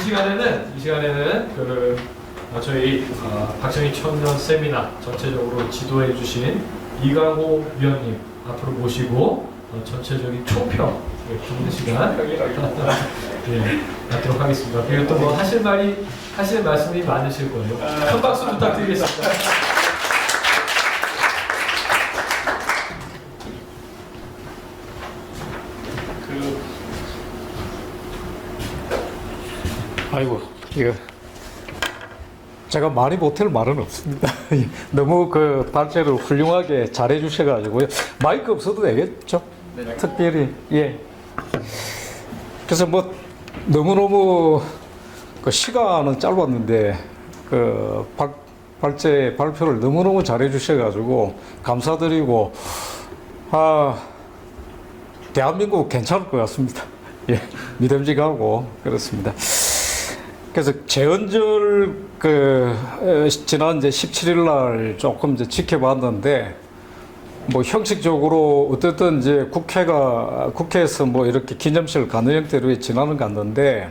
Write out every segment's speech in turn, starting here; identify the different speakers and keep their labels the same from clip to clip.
Speaker 1: 이 시간에는 저희 박정희 청년 세미나 전체적으로 지도해 주신 이강호 위원님 앞으로 모시고 전체적인 총평 듣는 시간 갖도록 하겠습니다. 그리고 또 뭐 하실 말씀이 많으실 거예요. 큰 박수 부탁드리겠습니다.
Speaker 2: 아이고, 이거 제가 많이 못할 말은 없습니다. 너무 그 발제를 훌륭하게 잘해 주셔가지고요. 마이크 없어도 되겠죠? 네. 특별히 예. 그래서 뭐 너무너무 그 시간은 짧았는데 그 발제 발표를 너무너무 잘해 주셔가지고 감사드리고 대한민국 괜찮을 것 같습니다. 예, 믿음직하고 그렇습니다. 그래서 재헌절 지난 이제 17일 날 조금 이제 지켜봤는데 뭐 형식적으로 어쨌든 이제 국회에서 뭐 이렇게 기념실 가는 형태로 지나는 갔는데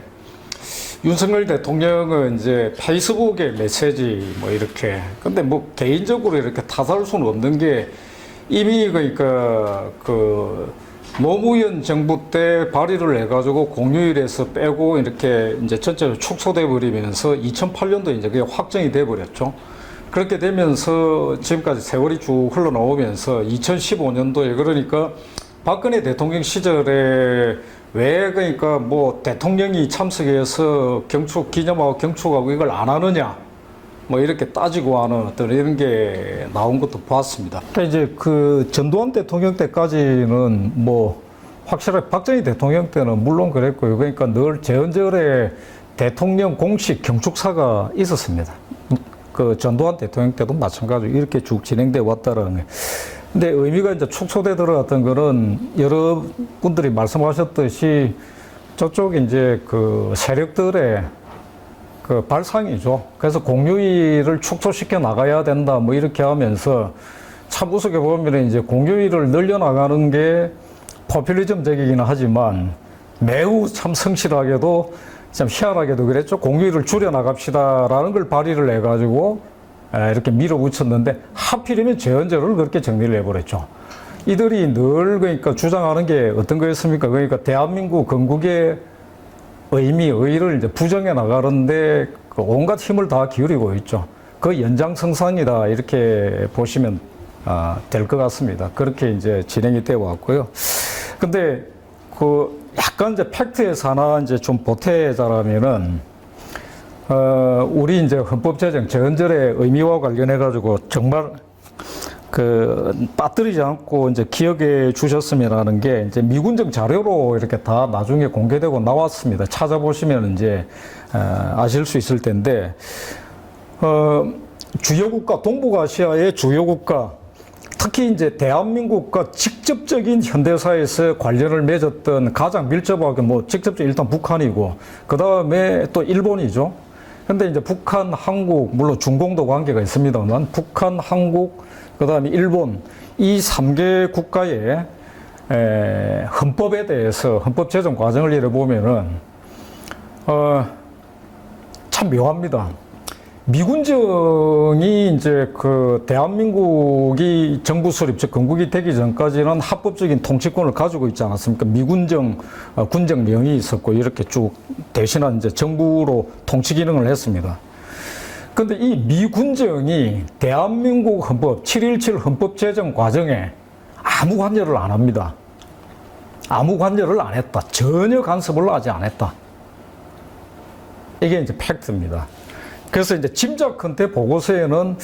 Speaker 2: 윤석열 대통령은 이제 페이스북에 메시지 뭐 이렇게 근데 뭐 개인적으로 이렇게 탓할 수는 없는 게 이미 그러니까 노무현 정부 때 발의를 해가지고 공휴일에서 빼고 이렇게 이제 전체로 축소돼 버리면서 2008년도에 이제 그게 확정이 돼 버렸죠. 그렇게 되면서 지금까지 세월이 쭉 흘러나오면서 2015년도에 그러니까 박근혜 대통령 시절에 왜 그러니까 뭐 대통령이 참석해서 기념하고 경축하고 이걸 안 하느냐 뭐 이렇게 따지고 하는 어떤 이런 게 나온 것도 봤습니다. 이제 그 전두환 대통령 때까지는 뭐 확실하게 박정희 대통령 때는 물론 그랬고요. 그러니까 늘 재헌절에 대통령 공식 경축사가 있었습니다. 그 전두환 대통령 때도 마찬가지로 이렇게 쭉 진행돼 왔다라는 게. 근데 의미가 이제 축소돼 들어갔던 거는 여러분들이 말씀하셨듯이 저쪽 이제 그 세력들의 그 발상이죠. 그래서 공휴일을 축소시켜 나가야 된다, 뭐 이렇게 하면서 참 우습게 보면 이제 공휴일을 늘려나가는 게 포퓰리즘적이기는 하지만 매우 참 성실하게도 참 희한하게도 그랬죠. 공휴일을 줄여나갑시다라는 걸 발의를 해가지고 이렇게 밀어붙였는데 하필이면 재헌절을 그렇게 정리를 해버렸죠. 이들이 늘 그러니까 주장하는 게 어떤 거였습니까? 그러니까 대한민국 건국의 의의를 이제 부정해 나가는데 그 온갖 힘을 다 기울이고 있죠. 그 연장성상이다 이렇게 보시면 될 것 같습니다. 그렇게 이제 진행이 되어 왔고요. 근데 그 약간 이제 팩트에서 하나 이제 좀 보태자라면은 우리 이제 헌법 제정 재헌절의 의미와 관련해 가지고 정말 빠뜨리지 않고 이제 기억해 주셨으면 하는 게 이제 미군정 자료로 이렇게 다 나중에 공개되고 나왔습니다. 찾아보시면 이제 아실 수 있을 텐데, 주요 국가, 동북아시아의 주요 국가, 특히 이제 대한민국과 직접적인 현대사에서 관련을 맺었던 가장 밀접하게 뭐 직접적인 일단 북한이고, 그 다음에 또 일본이죠. 근데 이제 북한, 한국, 물론 중공도 관계가 있습니다만, 북한, 한국, 그 다음에 일본, 이 3개 국가의 헌법에 대해서 헌법 제정 과정을 예를 보면은, 참 묘합니다. 미군정이 이제 대한민국이 정부 수립, 즉 건국이 되기 전까지는 합법적인 통치권을 가지고 있지 않았습니까? 미군정, 군정령이 있었고, 이렇게 쭉 대신한 이제 정부로 통치 기능을 했습니다. 근데 이 미군정이 대한민국 헌법 7.17 헌법 제정 과정에 아무 관여를 안 합니다. 아무 관여를 안 했다. 전혀 간섭을 하지 않았다. 이게 이제 팩트입니다. 그래서 이제 짐작컨대 보고서에는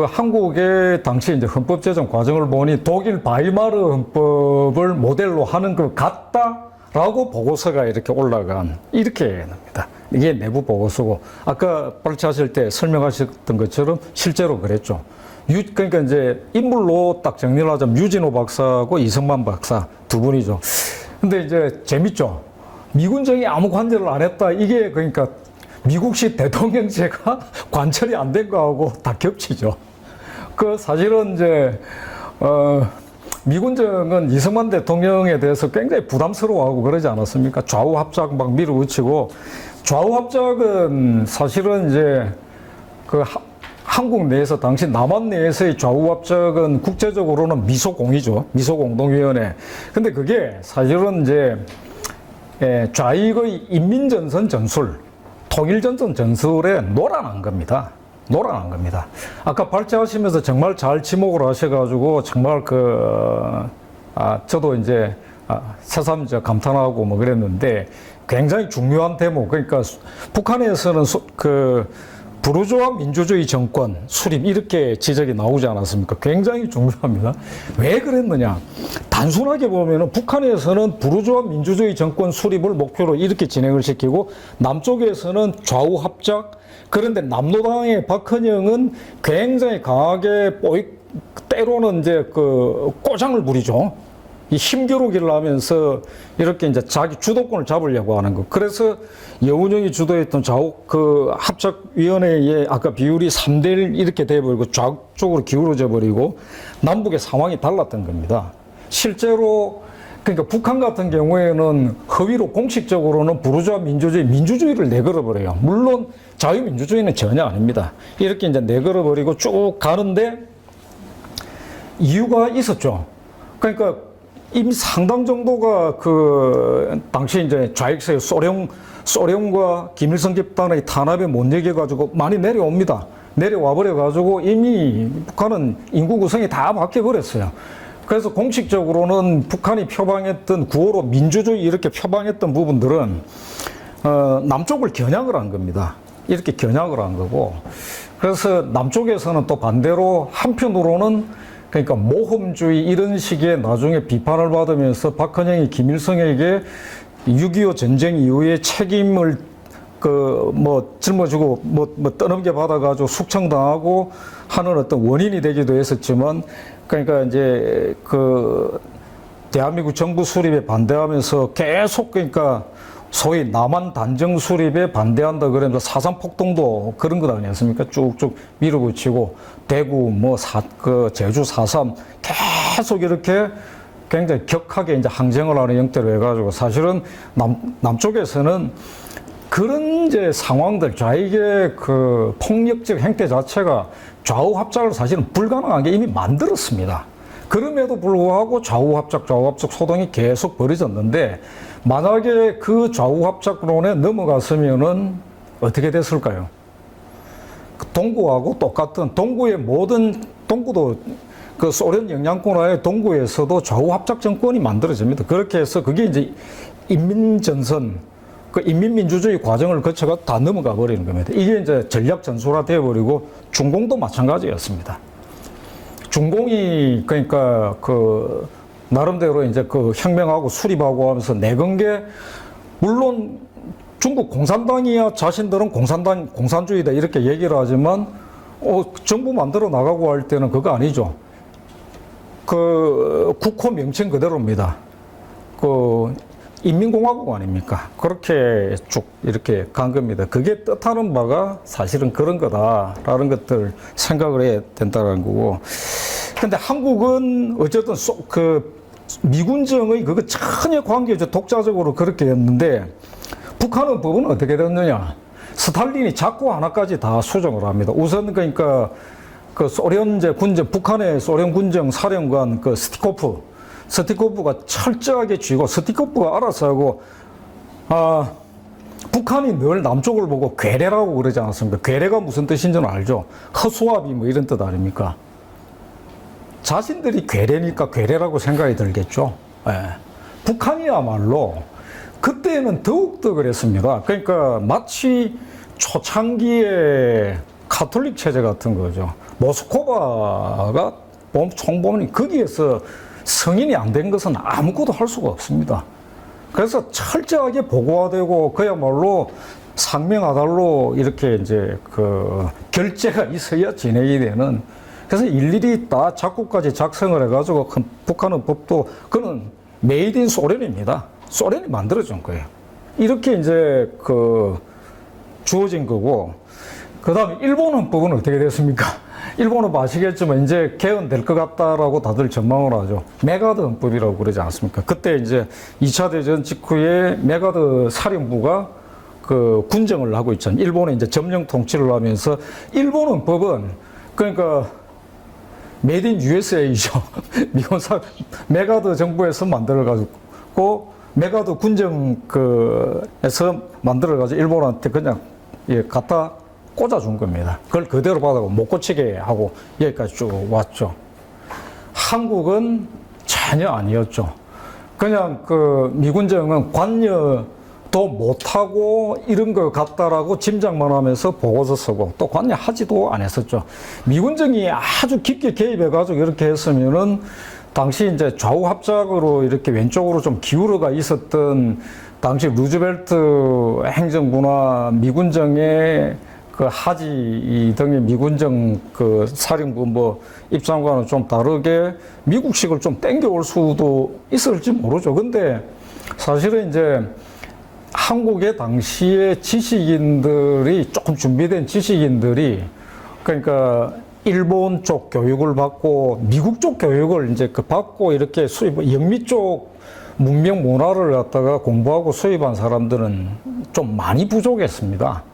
Speaker 2: 한국의 당시 이제 헌법 제정 과정을 보니 독일 바이마르 헌법을 모델로 하는 것 같다라고 보고서가 이렇게 올라간 이렇게 납니다. 이게 내부 보고서고 아까 발표하실 때 설명하셨던 것처럼 실제로 그랬죠. 그러니까 이제 인물로 딱 정리를 하자면 유진호 박사하고 이성만 박사 두 분이죠. 근데 이제 재밌죠. 미군정이 아무 관여를 안 했다. 이게 그러니까 미국식 대통령제가 관철이 안 된 거하고 다 겹치죠. 사실은 이제 미군정은 이승만 대통령에 대해서 굉장히 부담스러워하고 그러지 않았습니까? 좌우 합작 막 밀어붙이고 좌우 합작은 사실은 이제 그 한국 내에서 당시 남한 내에서의 좌우 합작은 국제적으로는 미소공이죠. 미소공동위원회. 근데 그게 사실은 이제 좌익의 인민전선 전술, 통일전선 전술에 놀아난 겁니다. 놀아난 겁니다. 아까 발제하시면서 정말 잘 지목을 하셔가지고 정말 저도 이제 새삼 감탄하고 뭐 그랬는데 굉장히 중요한 대목. 그러니까 북한에서는 부르주아 민주주의 정권 수립 이렇게 지적이 나오지 않았습니까? 굉장히 중요합니다. 왜 그랬느냐? 단순하게 보면은 북한에서는 부르주아 민주주의 정권 수립을 목표로 이렇게 진행을 시키고 남쪽에서는 좌우 합작. 그런데 남로당의 박헌영은 굉장히 강하게 때로는 이제 꼬장을 부리죠. 이 힘겨루기를 하면서 이렇게 이제 자기 주도권을 잡으려고 하는 거. 그래서 여운형이 주도했던 좌우 합작위원회의 아까 비율이 3대1 이렇게 돼버리고 좌측 쪽으로 기울어져 버리고 남북의 상황이 달랐던 겁니다. 실제로 그러니까 북한 같은 경우에는 허위로 공식적으로는 부르주아 민주주의를 내걸어 버려요. 물론 자유민주주의는 전혀 아닙니다. 이렇게 이제 내걸어 버리고 쭉 가는데 이유가 있었죠. 그러니까 이미 상당 정도가 당시 이제 좌익세 소련과 김일성 집단의 탄압에 못 이겨가지고 많이 내려옵니다. 내려와 버려가지고 이미 북한은 인구 구성이 다 바뀌어버렸어요. 그래서 공식적으로는 북한이 표방했던 9.25 민주주의 이렇게 표방했던 부분들은 남쪽을 겨냥을 한 겁니다. 이렇게 겨냥을 한 거고. 그래서 남쪽에서는 또 반대로 한편으로는 그러니까 모험주의 이런 식의 나중에 비판을 받으면서 박헌영이 김일성에게 6.25 전쟁 이후에 책임을 짊어지고 떠넘겨 받아가지고 숙청당하고 하는 어떤 원인이 되기도 했었지만 그러니까 이제 대한민국 정부 수립에 반대하면서 계속 그러니까 소위 남한 단정 수립에 반대한다 그러면서 사상 폭동도 그런 것 아니었습니까? 쭉쭉 밀어붙이고 대구 제주 4.3 계속 이렇게 굉장히 격하게 이제 항쟁을 하는 형태로 해가지고 사실은 남쪽에서는 그런 이제 상황들 좌익의 폭력적 행태 자체가 좌우 합작을 사실은 불가능한 게 이미 만들었습니다. 그럼에도 불구하고 좌우 합작 소동이 계속 벌어졌는데 만약에 그 좌우 합작론에 넘어갔으면은 어떻게 됐을까요? 동구하고 똑같은 동구도 소련 영향권하의 동구에서도 좌우 합작 정권이 만들어집니다. 그렇게 해서 그게 이제 인민전선, 인민민주주의 과정을 거쳐가 다 넘어가 버리는 겁니다. 이게 이제 전략 전술화 되어버리고 중공도 마찬가지였습니다. 중공이 그러니까 나름대로 이제 혁명하고 수립하고 하면서 내건 게 물론 중국 공산당이야 자신들은 공산주의다 이렇게 얘기를 하지만 정부 만들어 나가고 할 때는 그거 아니죠. 국호 명칭 그대로입니다. 인민공화국 아닙니까? 그렇게 쭉 이렇게 간 겁니다. 그게 뜻하는 바가 사실은 그런 거다라는 것들 생각을 해야 된다는 거고. 근데 한국은 어쨌든 미군정의 그거 전혀 관계죠. 독자적으로 그렇게 했는데 북한은 법은 어떻게 됐느냐? 스탈린이 작고 하나까지 다 수정을 합니다. 우선 그러니까 북한의 소련 군정 사령관 스티코프가 철저하게 쥐고 스티코프가 알아서 하고 북한이 늘 남쪽을 보고 괴뢰라고 그러지 않았습니까? 괴뢰가 무슨 뜻인지는 알죠? 허수아비 이런 뜻 아닙니까? 자신들이 괴뢰니까 괴뢰라고 생각이 들겠죠. 예. 북한이야말로 그때는 더욱더 그랬습니다. 그러니까 마치 초창기의 가톨릭 체제 같은 거죠. 모스크바가 총보면 거기에서 승인이 안 된 것은 아무것도 할 수가 없습니다. 그래서 철저하게 보고화되고 그야말로 상명하달로 이렇게 이제 결재가 있어야 진행이 되는. 그래서 일일이 다 작곡까지 작성을 해가지고 북한의 법도 그는 메이드 인 소련입니다. 소련이 만들어준 거예요. 이렇게 이제 주어진 거고. 그 다음에 일본 헌법은 어떻게 됐습니까? 일본은 아시겠지만 이제 개헌될 것 같다라고 다들 전망을 하죠. 메가드 헌법이라고 그러지 않습니까? 그때 이제 2차 대전 직후에 메가드 사령부가 그 군정을 하고 있잖아요. 일본에 이제 점령 통치를 하면서 일본은 법은 그러니까 메이드 인 USA이죠. 메가드 정부에서 만들어가지고 메가드 군정 에서 만들어가지고 일본한테 그냥 갖다 꽂아준 겁니다. 그걸 그대로 받아고 못 고치게 하고 여기까지 쭉 왔죠. 한국은 전혀 아니었죠. 그냥 그 미군정은 관여도 못하고 이런 거 같다라고 짐작만 하면서 보고서 쓰고 또 관여하지도 안 했었죠. 미군정이 아주 깊게 개입해가지고 이렇게 했으면은 당시 이제 좌우 합작으로 이렇게 왼쪽으로 좀 기울어가 있었던 당시 루즈벨트 행정부나 미군정의 그 하지 등의 미군정 그 사령부 뭐 입장과는 좀 다르게 미국식을 좀 땡겨올 수도 있을지 모르죠. 근데 사실은 이제 한국의 당시의 지식인들이 조금 준비된 지식인들이 그러니까 일본 쪽 교육을 받고 미국 쪽 교육을 이제 그 받고 이렇게 영미 쪽 문명 문화를 갖다가 공부하고 수입한 사람들은 좀 많이 부족했습니다.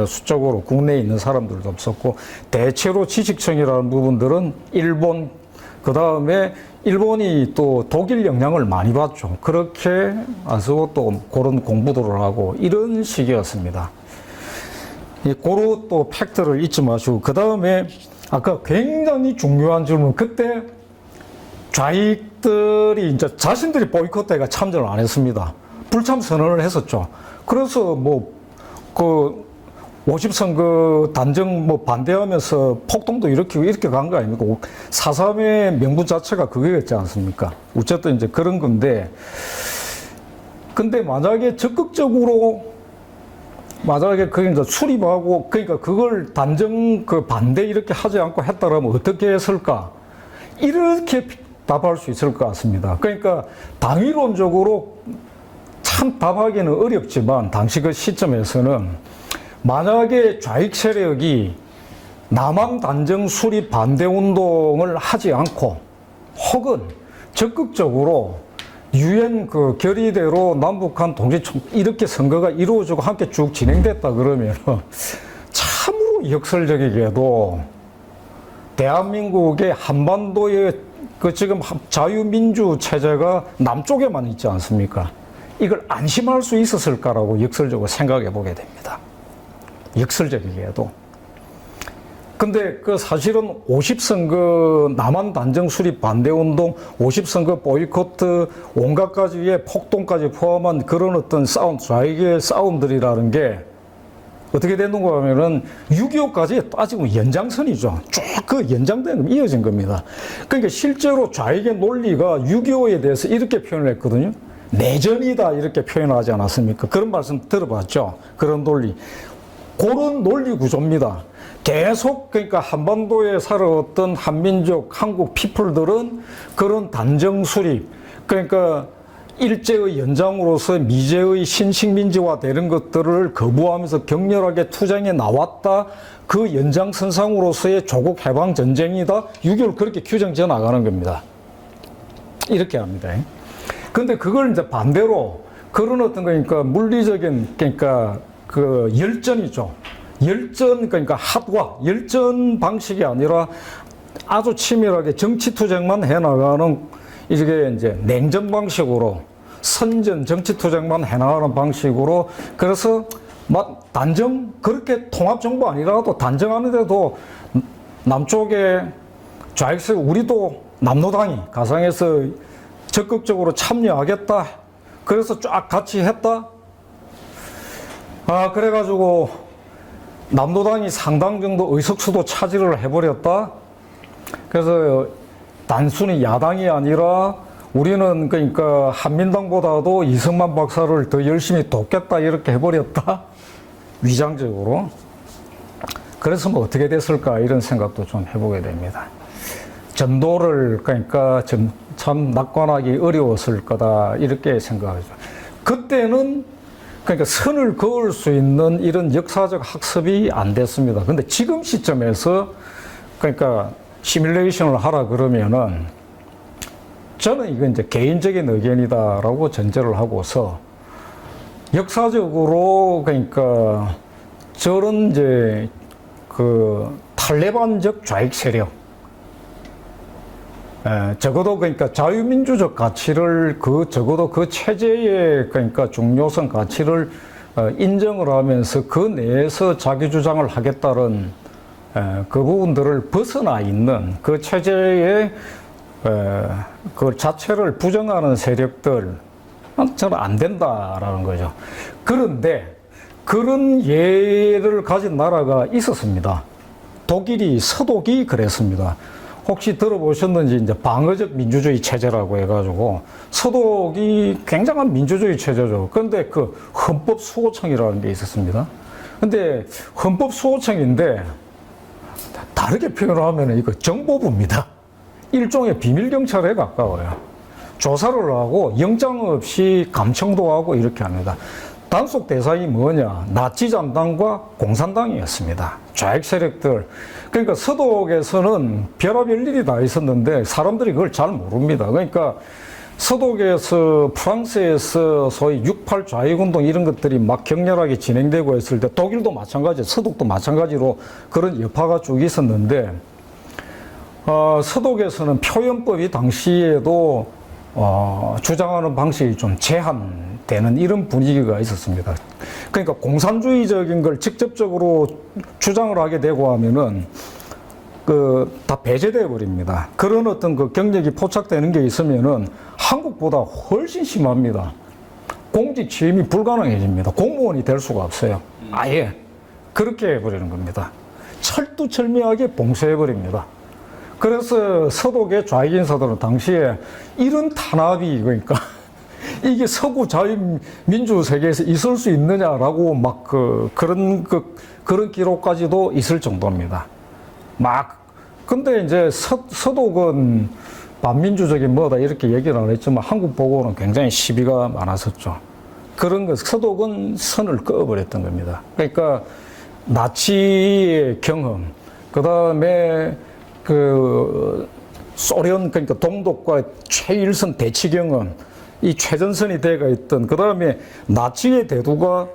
Speaker 2: 수적으로 국내에 있는 사람들도 없었고 대체로 지식층이라는 부분들은 일본 그 다음에 일본이 또 독일 영향을 많이 받죠. 그렇게 아주 또 그런 공부들을 하고 이런 시기였습니다. 그런 또 팩트를 잊지 마시고 그 다음에 아까 굉장히 중요한 질문 그때 좌익들이 이제 자신들이 보이콧대가 참전을 안 했습니다. 불참 선언을 했었죠. 그래서 그 50선거 단정 반대하면서 폭동도 이렇게 간 거 아닙니까? 4.3의 명분 자체가 그거였지 않습니까? 어쨌든 이제 그런 건데, 근데 만약에 적극적으로, 만약에 그게 이제 수립하고, 그러니까 그걸 단정 반대 이렇게 하지 않고 했다라면 어떻게 했을까? 이렇게 답할 수 있을 것 같습니다. 그러니까 당위론적으로 참 답하기는 어렵지만, 당시 그 시점에서는 만약에 좌익 세력이 남한 단정 수립 반대 운동을 하지 않고 혹은 적극적으로 유엔 그 결의대로 남북한 동시 이렇게 선거가 이루어지고 함께 쭉 진행됐다 그러면 참으로 역설적이게도 대한민국의 한반도의 그 지금 자유민주 체제가 남쪽에만 있지 않습니까? 이걸 안심할 수 있었을까라고 역설적으로 생각해 보게 됩니다. 역설적이게도. 근데 그 사실은 50선거 남한 단정 수립 반대 운동, 50선거 보이콧 온갖 가지의 폭동까지 포함한 그런 어떤 싸움, 좌익의 싸움들이라는 게 어떻게 되는가 하면은 6.25까지 따지면 연장선이죠. 쭉 그 연장된, 이어진 겁니다. 그러니까 실제로 좌익의 논리가 6.25에 대해서 이렇게 표현을 했거든요. 내전이다 이렇게 표현하지 않았습니까? 그런 말씀 들어봤죠. 그런 논리. 그런 논리 구조입니다. 계속 그러니까 한반도에 살아왔던 한민족 한국 피플들은 그런 단정 수립 그러니까 일제의 연장으로서 미제의 신식민지화 되는 것들을 거부하면서 격렬하게 투쟁에 나왔다. 그 연장선상으로서의 조국 해방 전쟁이다. 6.25를 그렇게 규정지어 나가는 겁니다. 이렇게 합니다. 근데 그걸 이제 반대로 그런 어떤 그러니까 물리적인 그러니까 그 열전이죠. 열전 그러니까 합과 열전 방식이 아니라 아주 치밀하게 정치 투쟁만 해나가는 이게 이제 냉전 방식으로 선전 정치 투쟁만 해나가는 방식으로 그래서 단정 그렇게 통합 정부 아니라도 단정하는데도 남쪽에 좌익세 우리도 남노당이 가상에서 적극적으로 참여하겠다. 그래서 쫙 같이 했다. 그래가지고 남노당이 상당 정도 의석수도 차지를 해버렸다. 그래서 단순히 야당이 아니라 우리는 그러니까 한민당보다도 이승만 박사를 더 열심히 돕겠다 이렇게 해버렸다. 위장적으로. 그래서 어떻게 됐을까 이런 생각도 좀 해보게 됩니다. 전도를 그러니까 참 낙관하기 어려웠을 거다 이렇게 생각하죠. 그때는 그러니까 선을 그을 수 있는 이런 역사적 학습이 안 됐습니다. 근데 지금 시점에서 그러니까 시뮬레이션을 하라 그러면은 저는 이건 이제 개인적인 의견이다라고 전제를 하고서 역사적으로 그러니까 저런 이제 그 탈레반적 좌익 세력, 적어도 그러니까 자유민주적 가치를 적어도 그 체제의 그러니까 중요성 가치를 인정을 하면서 그 내에서 자기 주장을 하겠다는 그 부분들을 벗어나 있는 그 체제의 그 자체를 부정하는 세력들 저는 안 된다라는 거죠. 그런데 그런 예를 가진 나라가 있었습니다. 독일이 서독이 그랬습니다. 혹시 들어보셨는지 이제 방어적 민주주의 체제라고 해가지고 서독이 굉장한 민주주의 체제죠. 그런데 그 헌법수호청이라는 게 있었습니다. 근데 헌법수호청인데 다르게 표현을 하면 이거 정보부입니다. 일종의 비밀경찰에 가까워요. 조사를 하고 영장 없이 감청도 하고 이렇게 합니다. 단속 대상이 뭐냐? 나치 잔당과 공산당이었습니다. 좌익 세력들. 그러니까 서독에서는 별의별 일이 다 있었는데 사람들이 그걸 잘 모릅니다. 그러니까 서독에서 프랑스에서 소위 68 좌익운동 이런 것들이 막 격렬하게 진행되고 있을 때 독일도 마찬가지, 서독도 마찬가지로 그런 여파가 쭉 있었는데 서독에서는 표현법이 당시에도 주장하는 방식이 좀 제한되는 이런 분위기가 있었습니다. 그러니까 공산주의적인 걸 직접적으로 주장을 하게 되고 하면은 다 배제되어 버립니다. 그런 어떤 그 경력이 포착되는 게 있으면은 한국보다 훨씬 심합니다. 공직 취임이 불가능해집니다. 공무원이 될 수가 없어요. 아예 그렇게 해버리는 겁니다. 철두철미하게 봉쇄해버립니다. 그래서 서독의 좌익 인사들은 당시에 이런 탄압이 그러니까 이게 서구 자유민주 세계에서 있을 수 있느냐라고 막 그런 기록까지도 있을 정도입니다. 근데 이제 서독은 반민주적인 뭐다 이렇게 얘기를 안 했지만 한국 보고는 굉장히 시비가 많았었죠. 그런 것, 서독은 선을 그어버렸던 겁니다. 그러니까 나치의 경험, 그 다음에 소련, 그러니까 동독과 최일선 대치 경험, 이 최전선이 돼가 있던, 그 다음에 나치의 대두가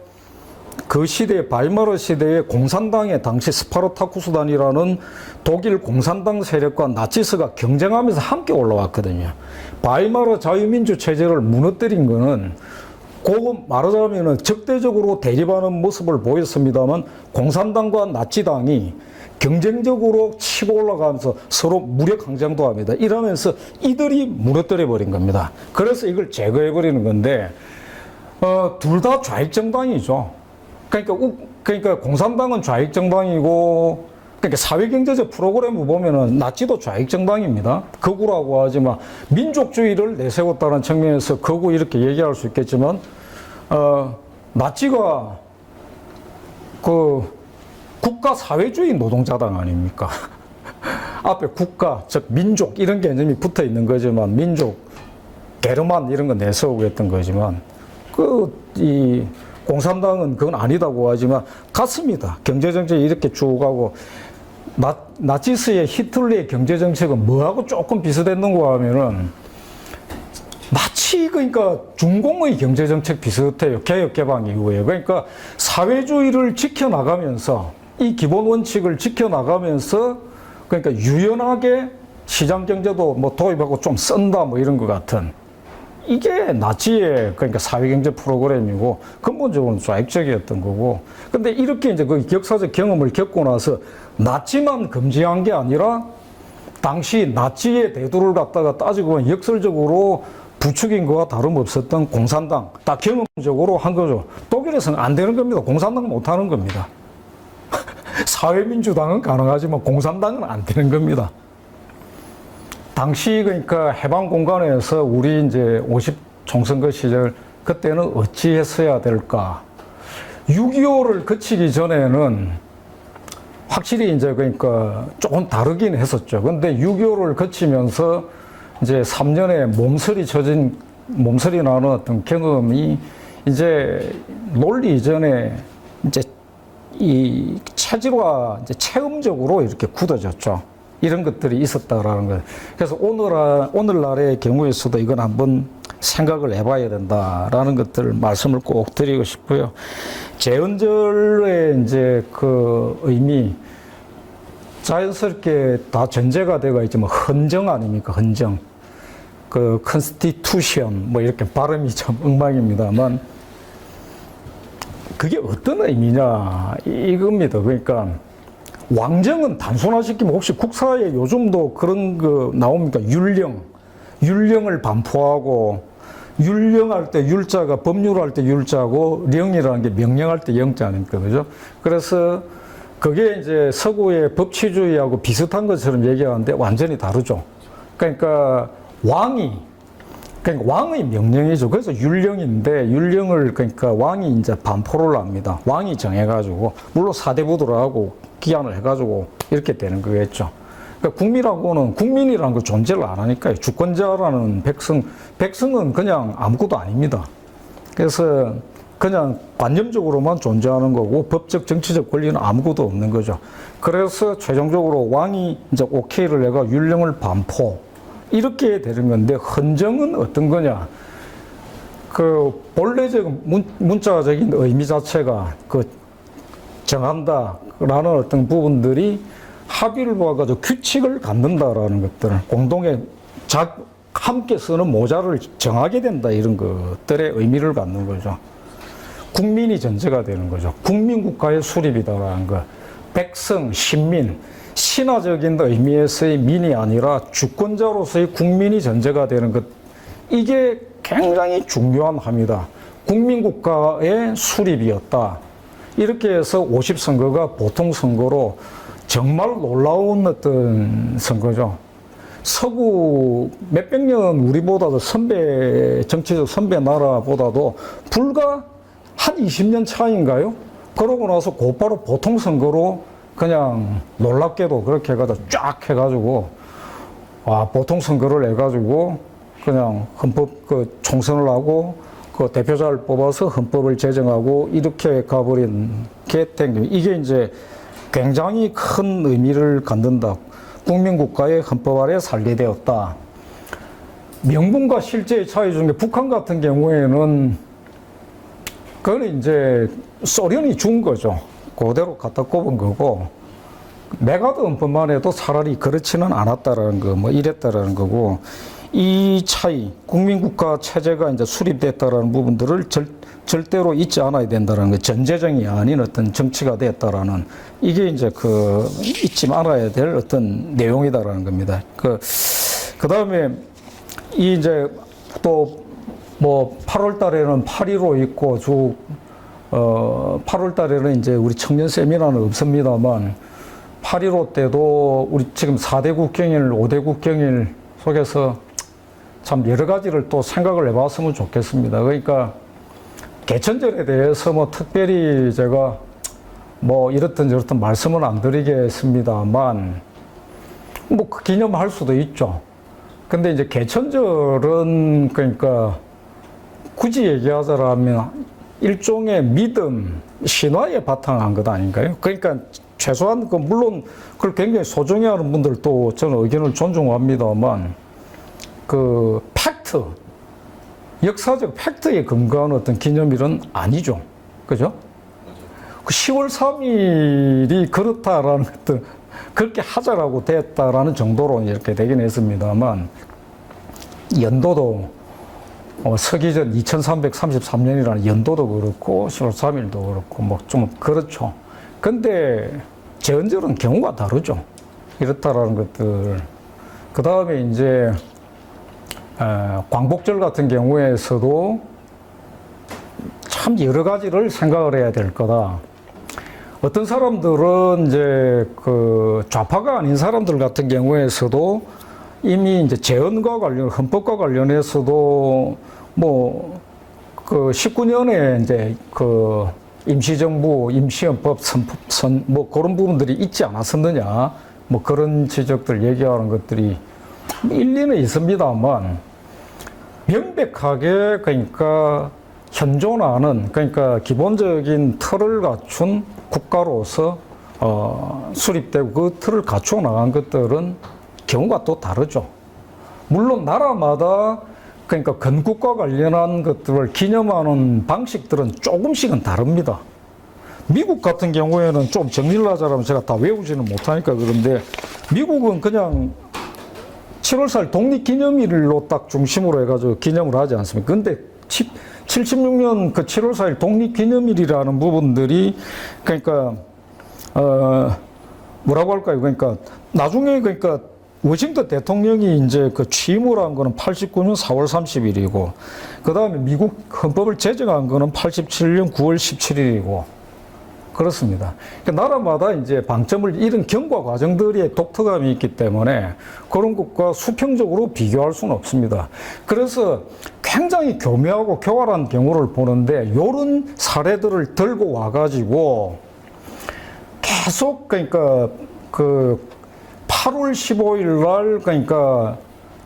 Speaker 2: 그 시대에 바이마르 시대에 공산당의 당시 스파르타쿠스단이라는 독일 공산당 세력과 나치스가 경쟁하면서 함께 올라왔거든요. 바이마르 자유민주 체제를 무너뜨린 거는 말하자면 적대적으로 대립하는 모습을 보였습니다만 공산당과 나치당이 경쟁적으로 치고 올라가면서 서로 무력 항쟁도 합니다. 이러면서 이들이 무너뜨려 버린 겁니다. 그래서 이걸 제거해 버리는 건데 둘 다 좌익 정당이죠. 그러니까 공산당은 좌익 정당이고, 그러니까 사회경제적 프로그램을 보면은 나치도 좌익 정당입니다. 극우라고 하지만 민족주의를 내세웠다는 측면에서 극우 이렇게 얘기할 수 있겠지만 나치가 국가 사회주의 노동자당 아닙니까? 앞에 국가, 즉 민족 이런 개념이 붙어 있는 거지만 민족, 게르만 이런 거 내세우고 했던 거지만 이 공산당은 그건 아니다고 하지만 같습니다. 경제정책이 이렇게 쭉 가고 나치스의 히틀러의 경제정책은 뭐하고 조금 비슷했는가 하면은 마치 그러니까 중공의 경제정책 비슷해요. 개혁개방 이후에. 그러니까 사회주의를 지켜나가면서 이 기본 원칙을 지켜나가면서 그러니까 유연하게 시장경제도 뭐 도입하고 좀 쓴다 뭐 이런 것 같은 이게 나치의 그러니까 사회경제 프로그램이고 근본적으로는 좌익적이었던 거고. 근데 이렇게 이제 그 역사적 경험을 겪고 나서 나치만 금지한 게 아니라 당시 나치의 대두를 갖다가 따지고 보면 역설적으로 부추긴 거와 다름없었던 공산당 다 경험적으로 한 거죠. 독일에서는 안 되는 겁니다. 공산당은 못 하는 겁니다. 사회민주당은 가능하지만 공산당은 안 되는 겁니다. 당시 그러니까 해방 공간에서 우리 이제 50 총선거 시절 그때는 어찌 했어야 될까? 6.25를 거치기 전에는 확실히 이제 그러니까 조금 다르긴 했었죠. 근데 6.25를 거치면서 이제 3년의 몸서리 나는 어떤 경험이 이제 논리 이전에 이제 이 체질화 이제 체험적으로 이렇게 굳어졌죠. 이런 것들이 있었다라는 거예요. 그래서 오늘날의 경우에서도 이건 한번 생각을 해봐야 된다라는 것들을 말씀을 꼭 드리고 싶고요. 제헌절의 이제 그 의미, 자연스럽게 다 전제가 되어 있지만 헌정 아닙니까? 헌정. 그 컨스티튜션 뭐 이렇게 발음이 좀 엉망입니다만 그게 어떤 의미냐 이겁니다. 그러니까 왕정은 단순화시키면 혹시 국사에 요즘도 그런 거 나옵니까? 율령을 반포하고 율령할 때 율자가 법률할 때 율자고 령이라는 게 명령할 때 영자 아닙니까? 그죠? 그래서 그게 이제 서구의 법치주의하고 비슷한 것처럼 얘기하는데 완전히 다르죠. 그러니까 왕의 명령이죠. 그래서 율령인데 율령을 그러니까 왕이 이제 반포를 합니다. 왕이 정해가지고 물론 사대부들하고 기한을 해가지고 이렇게 되는 거겠죠. 그러니까 국민이라는 거 존재를 안 하니까요. 주권자라는 백성은 그냥 아무것도 아닙니다. 그래서 그냥 관념적으로만 존재하는 거고 법적 정치적 권리는 아무것도 없는 거죠. 그래서 최종적으로 왕이 이제 오케이를 해가 율령을 반포 이렇게 되는 건데 헌정은 어떤 거냐? 그 본래적 문자적인 의미 자체가 그 정한다라는 어떤 부분들이 합의를 모아가지고 규칙을 갖는다라는 것들을 공동의 함께 쓰는 모자를 정하게 된다 이런 것들의 의미를 갖는 거죠. 국민이 전제가 되는 거죠. 국민국가의 수립이다라는 것. 백성, 신민, 신화적인 의미에서의 민이 아니라 주권자로서의 국민이 전제가 되는 것. 이게 굉장히 중요한 합니다. 국민국가의 수립이었다. 이렇게 해서 50선거가 보통선거로 정말 놀라운 어떤 선거죠. 서구 몇백 년 우리보다도 정치적 선배 나라보다도 불과 한 20년 차이인가요? 그러고 나서 곧바로 보통선거로 그냥 놀랍게도 그렇게 해가지고 쫙 해가지고, 보통선거를 해가지고 그냥 헌법 총선을 하고 그 대표자를 뽑아서 헌법을 제정하고 이렇게 가버린 게 이게 이제 굉장히 큰 의미를 갖는다. 국민국가의 헌법 아래 살게 되었다. 명분과 실제의 차이 중에 북한 같은 경우에는 그건 이제 소련이 준 거죠. 그대로 갖다 꼽은 거고, 메가드 헌법만 해도 차라리 그렇지는 않았다라는 거, 뭐 이랬다라는 거고, 이 차이, 국민국가 체제가 이제 수립됐다라는 부분들을 절대로 잊지 않아야 된다는 거, 전제정이 아닌 어떤 정치가 됐다라는, 이게 이제 잊지 말아야 될 어떤 내용이다라는 겁니다. 그 다음에, 이제 또, 8월 달에는 8.15 있고, 8월 달에는 이제 우리 청년 세미나는 없습니다만, 8.15 때도 우리 지금 4대 국경일, 5대 국경일 속에서 참 여러 가지를 또 생각을 해봤으면 좋겠습니다. 그러니까 개천절에 대해서 특별히 제가 이렇든 저렇든 말씀은 안 드리겠습니다만 그 기념할 수도 있죠. 근데 이제 개천절은 그러니까 굳이 얘기하자면 일종의 믿음, 신화에 바탕한 것 아닌가요? 그러니까 최소한 물론 그걸 굉장히 소중히 하는 분들도 저는 의견을 존중합니다만 팩트, 역사적 팩트에 근거한 어떤 기념일은 아니죠. 그죠? 10월 3일이 그렇다라는 것들, 그렇게 하자라고 됐다라는 정도로 이렇게 되긴 했습니다만, 연도도 서기전 2333년이라는 연도도 그렇고, 10월 3일도 그렇고, 좀 그렇죠. 근데 제헌절은 경우가 다르죠. 이렇다라는 것들. 그 다음에 이제, 광복절 같은 경우에서도 참 여러 가지를 생각을 해야 될 거다. 어떤 사람들은 이제 좌파가 아닌 사람들 같은 경우에서도 이미 이제 제헌과 헌법과 관련해서도 19년에 이제 임시정부, 임시헌법 그런 부분들이 있지 않았었느냐. 그런 지적들 얘기하는 것들이 일리는 있습니다만, 명백하게 그러니까 현존하는, 그러니까 기본적인 틀을 갖춘 국가로서 수립되고 그 틀을 갖추어 나간 것들은 경우가 또 다르죠. 물론 나라마다 그러니까 건국과 관련한 것들을 기념하는 방식들은 조금씩은 다릅니다. 미국 같은 경우에는 좀 정리를 하자면 제가 다 외우지는 못하니까 그런데 미국은 그냥 7월 4일 독립기념일로 딱 중심으로 해가지고 기념을 하지 않습니까? 근데 76년 그 7월 4일 독립기념일이라는 부분들이 그러니까 뭐라고 할까요? 그러니까 나중에 그러니까 워싱턴 대통령이 이제 그 취임을 한 거는 89년 4월 30일이고 그 다음에 미국 헌법을 제정한 거는 87년 9월 17일이고 그렇습니다. 그러니까 나라마다 이제 방점을 이런 경과 과정들의 독특함이 있기 때문에 그런 것과 수평적으로 비교할 수는 없습니다. 그래서 굉장히 교묘하고 교활한 경우를 보는데 이런 사례들을 들고 와가지고 계속 그러니까 그 8월 15일 날 그러니까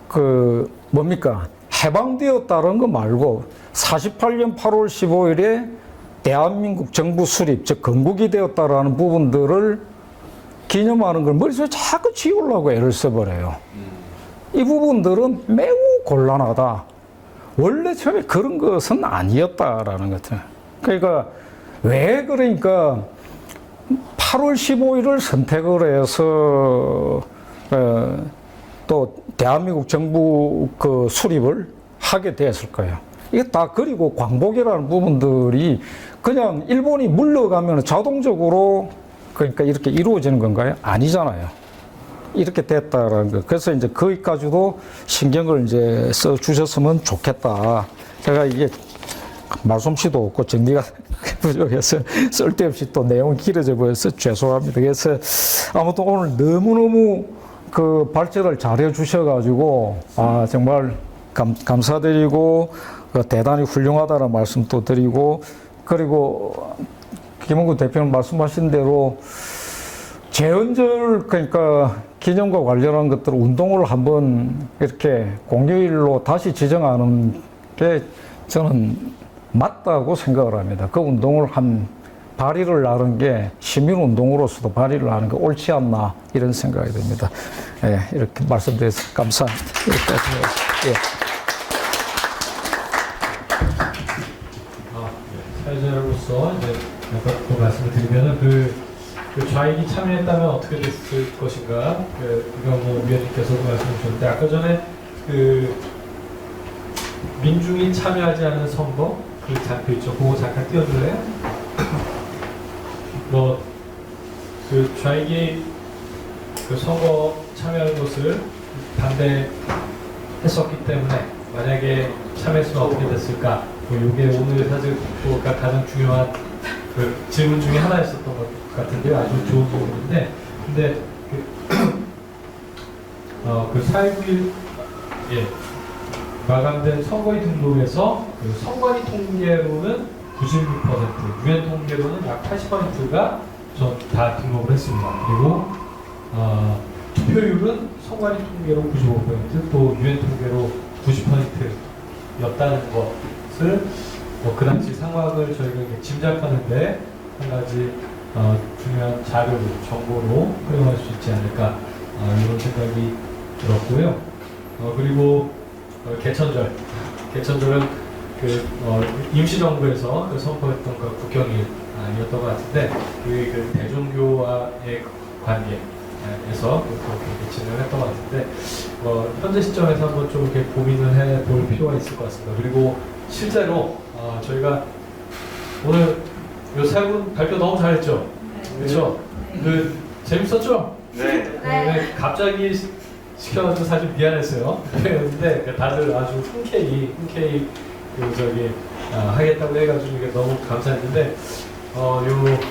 Speaker 2: 그 뭡니까 해방되었다는 거 말고 48년 8월 15일에 대한민국 정부 수립, 즉 건국이 되었다라는 부분들을 기념하는 걸 머릿속에 자꾸 지우려고 애를 써버려요. 이 부분들은 매우 곤란하다. 원래 처음에 그런 것은 아니었다라는 거죠. 그러니까 왜 그러니까 8월 15일을 선택을 해서 또 대한민국 정부 그 수립을 하게 됐을까요? 이게 다 그리고 광복이라는 부분들이 그냥 일본이 물러가면 자동적으로 그러니까 이렇게 이루어지는 건가요? 아니잖아요. 이렇게 됐다라는 거. 그래서 이제 거기까지도 신경을 이제 써 주셨으면 좋겠다. 제가 이게 말솜씨도 없고 정리가 부족해서 쓸데없이 또 내용이 길어져 보여서 죄송합니다. 그래서 아무튼 오늘 너무너무 그 발제를 잘해 주셔가지고 아 정말 감사드리고 대단히 훌륭하다는 말씀도 드리고 그리고 김원구 대표님 말씀하신 대로 제헌절 그러니까 기념과 관련한 것들 운동을 한번 이렇게 공휴일로 다시 지정하는 게 저는 맞다고 생각을 합니다. 그 운동을 한 발의를 하는 게 시민운동으로서도 발의를 하는 게 옳지 않나 이런 생각이 듭니다. 예, 이렇게 말씀드려서 감사합니다. 여기까지. 예.
Speaker 1: 사회자로서 이제 그 말씀을 드리면은 그 좌익이 참여했다면 어떻게 됐을 것인가 이광호 위원님께서도 말씀해 주셨는데 아까 전에 그 민중이 참여하지 않은 선거 그 장표 있죠. 그거 잠깐 띄워줄래요? 뭐 그 좌익이 그 선거 참여하는 것을 반대했었기 때문에 만약에 참여했으면 어떻게 됐을까? 이게 오늘 사실 가 가장 중요한 그 질문 중에 하나였었던 것 같은데요. 아주 좋은 부분인데, 근데 그 4.19 예, 마감된 선거인 등록에서 그 선관위 통계로는 96%, 유엔 통계로는 약 80%가 다 등록을 했습니다. 그리고 투표율은 선관위 통계로 95%, 또 유엔 통계로 90%였다는 것을 그 당시 상황을 저희가 짐작하는데 한 가지 중요한 자료로, 정보로 활용할 수 있지 않을까 이런 생각이 들었고요. 그리고 개천절은 그 임시정부에서 그 선포했던 그 국경일이었던 것 같은데 그 대종교와의 관계에서 그렇게 진행을 했던 것 같은데 현재 시점에서 한번 좀 이렇게 고민을 해볼 필요가 있을 것 같습니다. 그리고 실제로 저희가 오늘 요 세 분 발표 너무 잘했죠? 그렇죠? 그 재밌었죠? 네. 갑자기 시켜가지고 사실 미안했어요. 그랬는데 다들 아주 흔쾌히 하겠다고 해가지고 이게 너무 감사했는데 요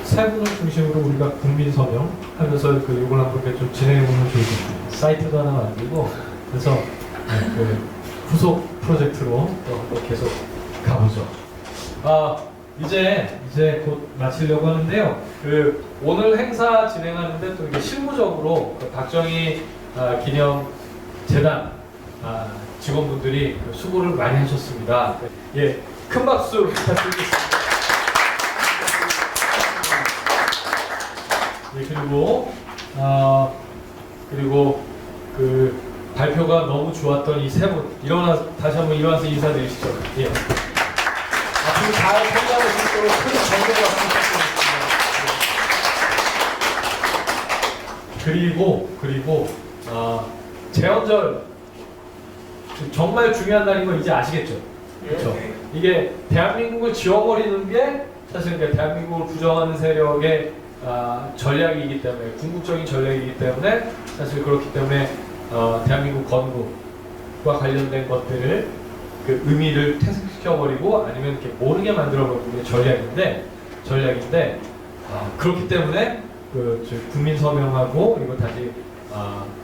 Speaker 1: 세 분을 중심으로 우리가 국민 서명 하면서 요걸 한번 좀 진행해보면 좋을 것 같아요. 사이트도 하나 만들고 그래서 그 후속 프로젝트로 또 한번 계속 가보죠. 이제 곧 마치려고 하는데요. 오늘 행사 진행하는데 또 이게 실무적으로 박정희 기념 재단 직원분들이 수고를 많이 하셨습니다. 예, 큰 박수 부탁드리겠습니다. 예, 그리고 발표가 너무 좋았던 이 세 분 다시 한번 일어나서 인사드리시죠. 예. 앞으로 잘 성장할 수 있도록 큰 정성을 부탁드립니다. 그리고 재헌절 정말 중요한 날인 거 이제 아시겠죠? 그렇죠? 이게 대한민국을 지워버리는 게 사실 대한민국을 부정하는 세력의 전략이기 때문에, 궁극적인 전략이기 때문에, 사실 그렇기 때문에 대한민국 건국과 관련된 것들을 그 의미를 퇴색시켜버리고 아니면 이렇게 모르게 만들어버리는 게 전략인데 그렇기 때문에 저희 국민 서명하고 이거 다시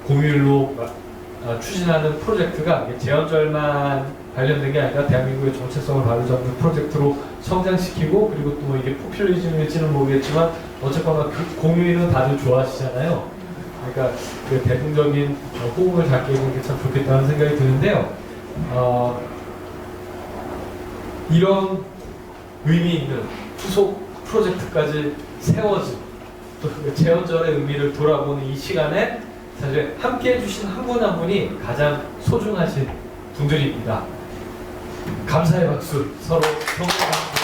Speaker 1: 공휴일로 추진하는 프로젝트가 재헌절만 관련된 게 아니라 대한민국의 정체성을 바로잡는 프로젝트로 성장시키고, 그리고 또 뭐 이게 포퓰리즘일지는 모르겠지만 어쨌거나 그 공휴일은 다들 좋아하시잖아요. 그러니까 그 대중적인 호응을 갖게 되는 게 참 좋겠다는 생각이 드는데요. 이런 의미 있는 후속 프로젝트까지 세워진 또 재헌절의 의미를 돌아보는 이 시간에 사실 함께 해주신 한 분 한 분이 가장 소중하신 분들입니다. 감사의 박수 서로 평가합니다.